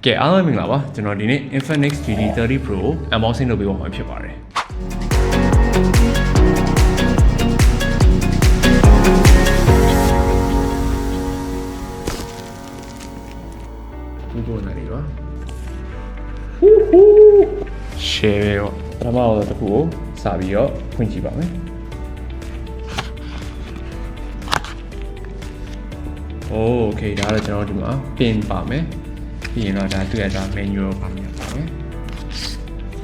ကဲအားလုံးမင်္ဂလာပါကျွန်တော်ဒီနေ့ Infinix GT30 Pro ကို unboxing လုပ်ပေးပါမှာဖြစ်ပါတယ်ဒီပေါ်နေပြီပါဟူးဟူး share ရောပထမတော့တစ်ခုကိုစပြီးတော့ဖွင့်ကြည့်ပါမယ်โอเคဒါတော့ကျွန်တော်ဒီမှာ pin ပါမယ်ပြီးရင်တော့ဒါသူ့ရဲ့ဒါ menu ပါမယ်ပါမယ်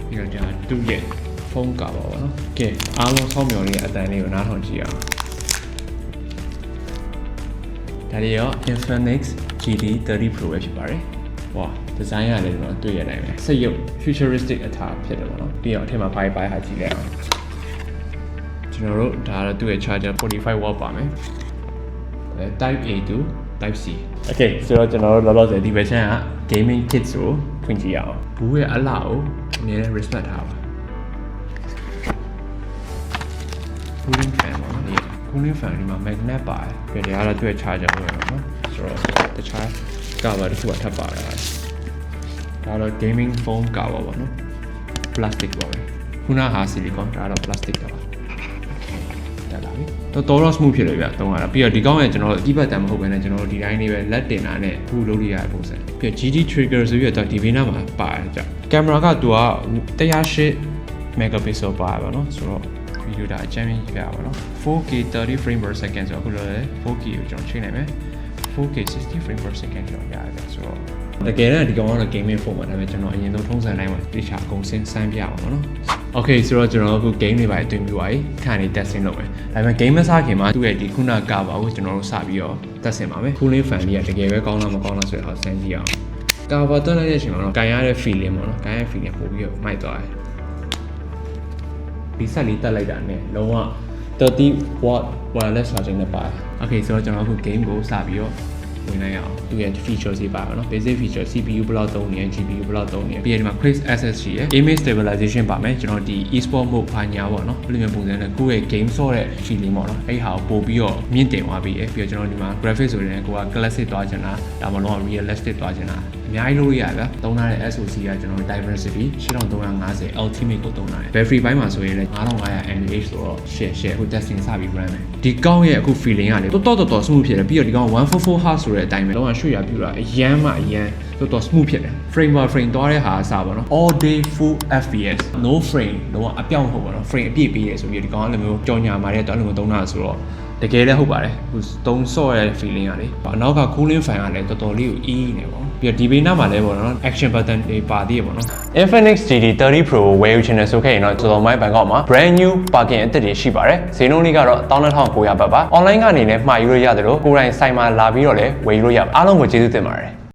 ပြီးတော့ဒါသူ့ရဲ့ဖုန်းကပါပါเนาะကဲအားလုံးဆောင်းမြော်လေးအတန်းလေးကိုနားထောင်ကြည့်အောင်ဒါလေးရော Infinix GT30 Pro ပဲဖြစ်ပါတယ်ဝါဒီဇိုင်းကလည်းကျွန်တော်တွေ့ရနိုင်မယ်စက်ရုပ် futuristic အထားဖြစ်တယ်ပေါ့နော်ပြီးတော့အထက်မှာ bye bye ဟာကြည့်လိုက်အောင်ကျွန်တော်တို့ဒါတော့သူ့ရဲ့ charger 45 watt ပါမယ် type A to type C okay ဆိုတော့ကျွန်တော်တို့လောလောဆယ်ဒီဘက်ချမ်းက gaming kits ကိုဖွင့်ကြည့်ရအောင်ဘူးရဲ့အလှကိုအများနဲ့ respect ထားပါ cooling fan ပေါ့နော်ဒီ cooling fan ဒီမှာ magnet ပါတယ်ပြီးတော့ဒါကတော့သူ့ရဲ့ charger ပဲပေါ့နော်ဆိုတော့တခြား cover တစ်ခုထပ်ပါတာဒါတော့ gaming foam cover ပေါ့နော် plastic ပါပဲခုနဟာ silicone ဒါတော့ plastic ပါတက်လာပြီတော် smooth ဖြစ်လို့ပြသုံးရတာပြီးတော့ဒီကောင်းရဲ့ကျွန်တော်တို့ keypad တန်မဟုတ်ဘဲနဲ့ကျွန်တော်တို့ဒီတိုင်းလေးပဲလက်တင်တာနဲ့ခုလုပ်လို့ရတဲ့ပုံစံပြီးတော့ GT trigger ဆိုပြီးတော့ဒီဘေးနားမှာပါတယ်ကြာကင်မရာကသူက108 megapixel ပါပါเนาะဆိုတော့ဗီဒီယိုဒါအကျဉ်းကြီးပြပါเนาะ 4K 30 frame per second ဆိုတော့ခုလိုလေ 4K ကိုကျွန်တော်ချိန်နိုင်မယ် 4K 60 frame per second ကျွန်တော်ရတယ်ဆိုတော့တကယ်တော့ဒီကောင်ကတော့ gaming phone ပါဒါပေမဲ့ကျွန်တော်အရင်ဆုံးထုံးစံတိုင်းမှာတခြားအကုန်စမ်းပြအောင်ပေါ့နော် Okay ဆိုတော့ကျွန်တော်အခု game တွေပါအသွင်ပြပါပြီခဏလေး testing လုပ်မယ်ဒါပေမဲ့ game မစခင်မှာသူ့ရဲ့ဒီခုနကပါကိုကျွန်တော်တို့စပြီးတော့ testing ပါမယ် cooling fan ကြီးကတကယ်ပဲကောင်းလားမကောင်းလားဆိုတော့စမ်းကြည့်အောင် cover တက်လိုက်တဲ့အချိန်မှာတော့ကန်ရတဲ့ feeling ပေါ့နော်ကန်ရတဲ့ feeling ပို့ပြီးတော့မိုက်သွားတယ်ဒီဆက်လေးတက်လိုက်တာနဲ့လုံးဝ30 watt wireless charging နဲ့ပါတယ် Okay ဆိုတော့ကျွန်တော်အခု game ကိုစပြီးတော့ဝင်လိုက်အောင်သူရဲ့ features တွေပါပါเนาะ basic feature CPU ဘယ်လောက်သုံးနေလဲ GPU ဘယ်လောက်သုံးနေလဲပြီးရင်ဒီမှာ quick access ရှိရယ် image stabilization ပါမယ်ကျွန်တော်ဒီ e-sport mode ဘာညာပေါ့เนาะဘယ်လိုမျိုးပုံစံနဲ့ကိုယ့်ရဲ့ game ဆော့တဲ့ feeling ပေါ့เนาะအဲ့ဟာကိုပို့ပြီးတော့မြင့်တင်သွားပြီးရယ်ပြီးတော့ကျွန်တော်ဒီမှာ graphics ဆိုရင်ကိုက classic သွားချင်တာဒါမှမဟုတ် realistic သွားချင်တာအများကြီးလို့ရဗျာသုံးထားတဲ့ SoC ကကျွန်တော် Dimensity 8350 Ultimate ကိုသုံးထားတယ် battery ဘိုင်းမှာဆိုရင်လည်း5500 mAh ဆိုတော့ share အခု testing စပြီး run မယ်ဒီကောင်းရဲ့အခု feeling ကလေတော် smooth ဖြစ်တယ်ပြီးတော့ဒီကောင်း144 Hz ဆိုတဲ့အတိုင်းပဲလုံးဝရွှေ့ရပြူတာအရန်တော် smooth ဖြစ်တယ် frame by frame သွားတဲ့ဟာအစားပါနော် all day full fps no frame လုံးဝအပြောင်းမဟုတ်ပါတော့ frame အပြည့်ပေးရဆိုပြီးဒီကောင်ကလည်းမျိုးကြော်ညာမာတဲ့တော်လည်းမသုံးတာဆိုတော့တကယ်လည်းဟုတ်ပါတယ်ဟိုသုံးဆော့ရတဲ့ feeling ကလေအနောက်က cooling fan ကလည်းတော်လေးကိုအေးနေပေါ့ပြီးတော့ဒီဘေးနားမှာလည်းပေါ့နော် action button တွေပါသေးရပေါ့နော် Infinix GT30 Pro ကိုဝယ်ယူချင်တယ်ဆိုခဲ့ရင်တော့ကျွန်တော်မိုင်းဘန်ကောက်မှာ brand new parking အသစ်တွေရှိပါတယ်ဈေးနှုန်းလေးကတော့12900ဘတ်ပါ online ကနေလည်းမှာယူလို့ရတယ်လို့ကိုယ်တိုင်ဆိုင်မှာလာပြီးတော့လည်းဝယ်ယူလို့ရပါအားလုံးကိုကျေးဇူးတင်ပါတယ်